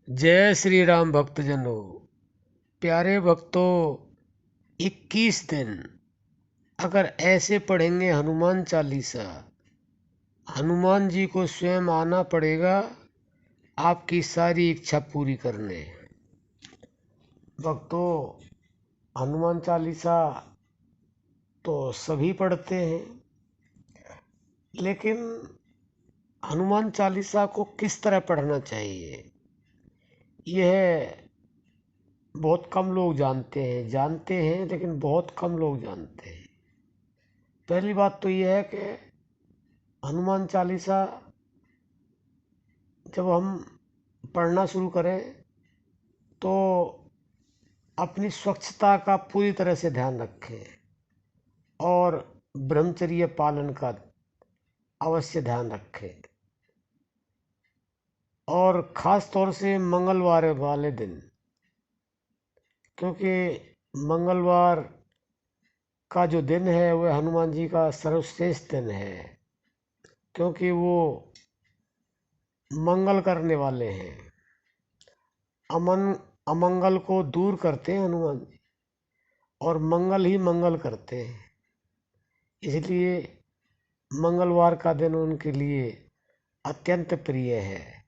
जय श्री राम भक्तजनों। प्यारे भक्तों, 21 दिन अगर ऐसे पढ़ेंगे हनुमान चालीसा, हनुमान जी को स्वयं आना पड़ेगा आपकी सारी इच्छा पूरी करने। भक्तों, हनुमान चालीसा तो सभी पढ़ते हैं, लेकिन हनुमान चालीसा को किस तरह पढ़ना चाहिए यह बहुत कम लोग जानते हैं लेकिन बहुत कम लोग जानते हैं। पहली बात तो यह है कि हनुमान चालीसा जब हम पढ़ना शुरू करें तो अपनी स्वच्छता का पूरी तरह से ध्यान रखें और ब्रह्मचर्य पालन का अवश्य ध्यान रखें। और ख़ास तौर से मंगलवार वाले दिन, क्योंकि मंगलवार का जो दिन है वह हनुमान जी का सर्वश्रेष्ठ दिन है, क्योंकि वो मंगल करने वाले हैं। अमंगल को दूर करते हैं हनुमान जी, और मंगल ही मंगल करते हैं। इसलिए मंगलवार का दिन उनके लिए अत्यंत प्रिय है।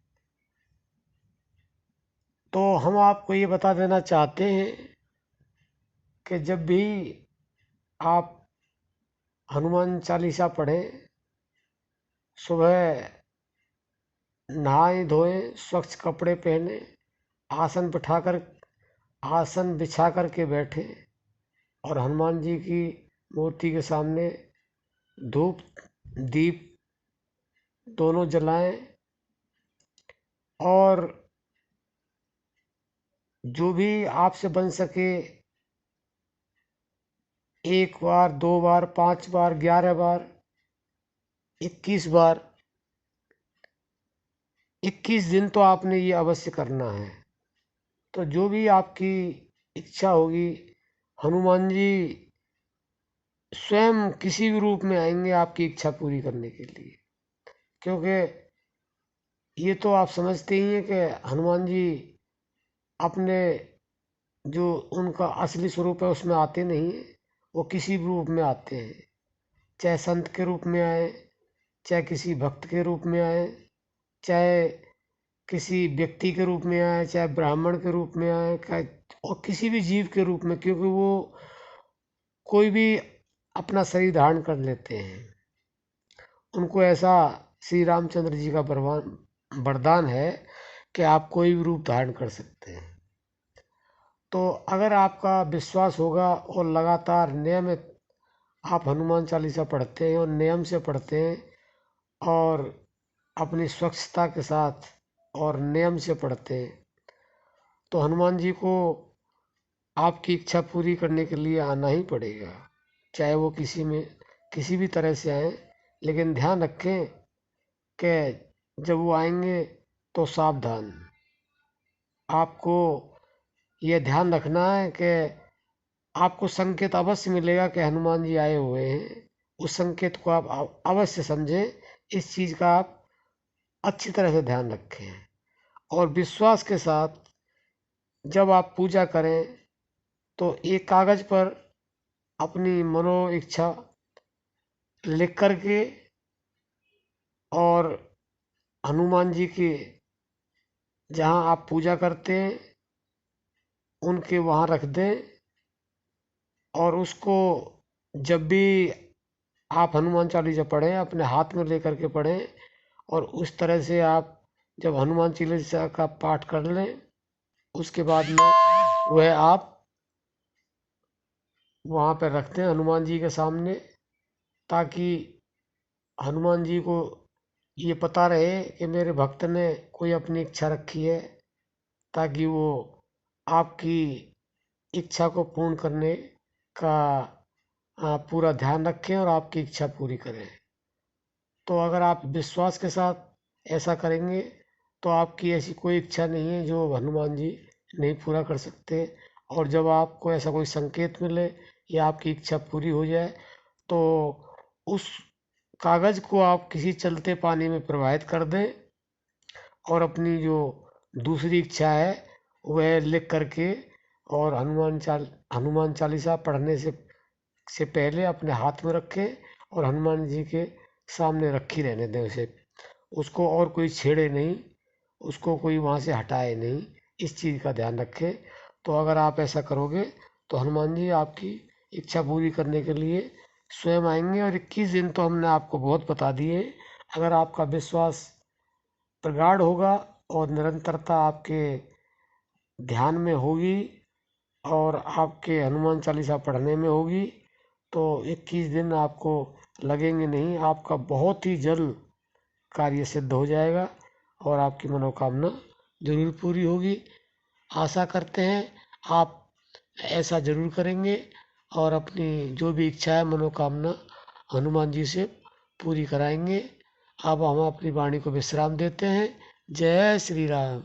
तो हम आपको ये बता देना चाहते हैं कि जब भी आप हनुमान चालीसा पढ़ें, सुबह नहाएं धोएं, स्वच्छ कपड़े पहने, आसन बिछा कर के बैठे और हनुमान जी की मूर्ति के सामने धूप दीप दोनों जलाएं। और जो भी आपसे बन सके, 1 बार, 2 बार, 5 बार, 11 बार, 21 बार, 21 दिन तो आपने ये अवश्य करना है। तो जो भी आपकी इच्छा होगी, हनुमान जी स्वयं किसी भी रूप में आएंगे आपकी इच्छा पूरी करने के लिए। क्योंकि ये तो आप समझते ही हैं कि हनुमान जी अपने जो उनका असली स्वरूप है उसमें आते नहीं हैं, वो किसी भी रूप में आते हैं। चाहे संत के रूप में आए, चाहे किसी भक्त के रूप में आए, चाहे किसी व्यक्ति के रूप में आए, चाहे ब्राह्मण के रूप में आए, और किसी भी जीव के रूप में, क्योंकि वो कोई भी अपना शरीर धारण कर लेते हैं। उनको ऐसा श्री रामचंद्र जी का वरदान है कि आप कोई भी रूप धारण कर सकते हैं। तो अगर आपका विश्वास होगा और लगातार नियमित आप हनुमान चालीसा पढ़ते हैं और नियम से पढ़ते हैं और अपनी स्वच्छता के साथ और नियम से पढ़ते हैं, तो हनुमान जी को आपकी इच्छा पूरी करने के लिए आना ही पड़ेगा, चाहे वो किसी भी तरह से आए। लेकिन ध्यान रखें कि जब वो आएंगे तो सावधान। आपको यह ध्यान रखना है कि आपको संकेत अवश्य मिलेगा कि हनुमान जी आए हुए हैं। उस संकेत को आप अवश्य समझें। इस चीज़ का आप अच्छी तरह से ध्यान रखें और विश्वास के साथ जब आप पूजा करें तो एक कागज़ पर अपनी मनो इच्छा लिख करके और हनुमान जी के जहाँ आप पूजा करते हैं उनके वहाँ रख दें। और उसको जब भी आप हनुमान चालीसा पढ़ें अपने हाथ में लेकर के पढ़ें, और उस तरह से आप जब हनुमान चालीसा का पाठ कर लें उसके बाद में वह आप वहाँ पर रखते हैं हनुमान जी के सामने, ताकि हनुमान जी को ये पता रहे कि मेरे भक्त ने कोई अपनी इच्छा रखी है, ताकि वो आपकी इच्छा को पूर्ण करने का पूरा ध्यान रखें और आपकी इच्छा पूरी करें। तो अगर आप विश्वास के साथ ऐसा करेंगे तो आपकी ऐसी कोई इच्छा नहीं है जो हनुमान जी नहीं पूरा कर सकते। और जब आपको ऐसा कोई संकेत मिले या आपकी इच्छा पूरी हो जाए तो उस कागज़ को आप किसी चलते पानी में प्रवाहित कर दें और अपनी जो दूसरी इच्छा है वह लिख करके और हनुमान चालीसा पढ़ने से पहले अपने हाथ में रखें और हनुमान जी के सामने रखी रहने दें उसे। उसको और कोई छेड़े नहीं, उसको कोई वहाँ से हटाए नहीं, इस चीज़ का ध्यान रखें। तो अगर आप ऐसा करोगे तो हनुमान जी आपकी इच्छा पूरी करने के लिए स्वयं आएंगे। और 21 दिन तो हमने आपको बहुत बता दिए। अगर आपका विश्वास प्रगाढ़ होगा और निरंतरता आपके ध्यान में होगी और आपके हनुमान चालीसा पढ़ने में होगी तो 21 दिन आपको लगेंगे नहीं, आपका बहुत ही जल्द कार्य सिद्ध हो जाएगा और आपकी मनोकामना जरूर पूरी होगी। आशा करते हैं आप ऐसा जरूर करेंगे और अपनी जो भी इच्छा है मनोकामना हनुमान जी से पूरी कराएंगे। अब हम अपनी वाणी को विश्राम देते हैं। जय श्री राम।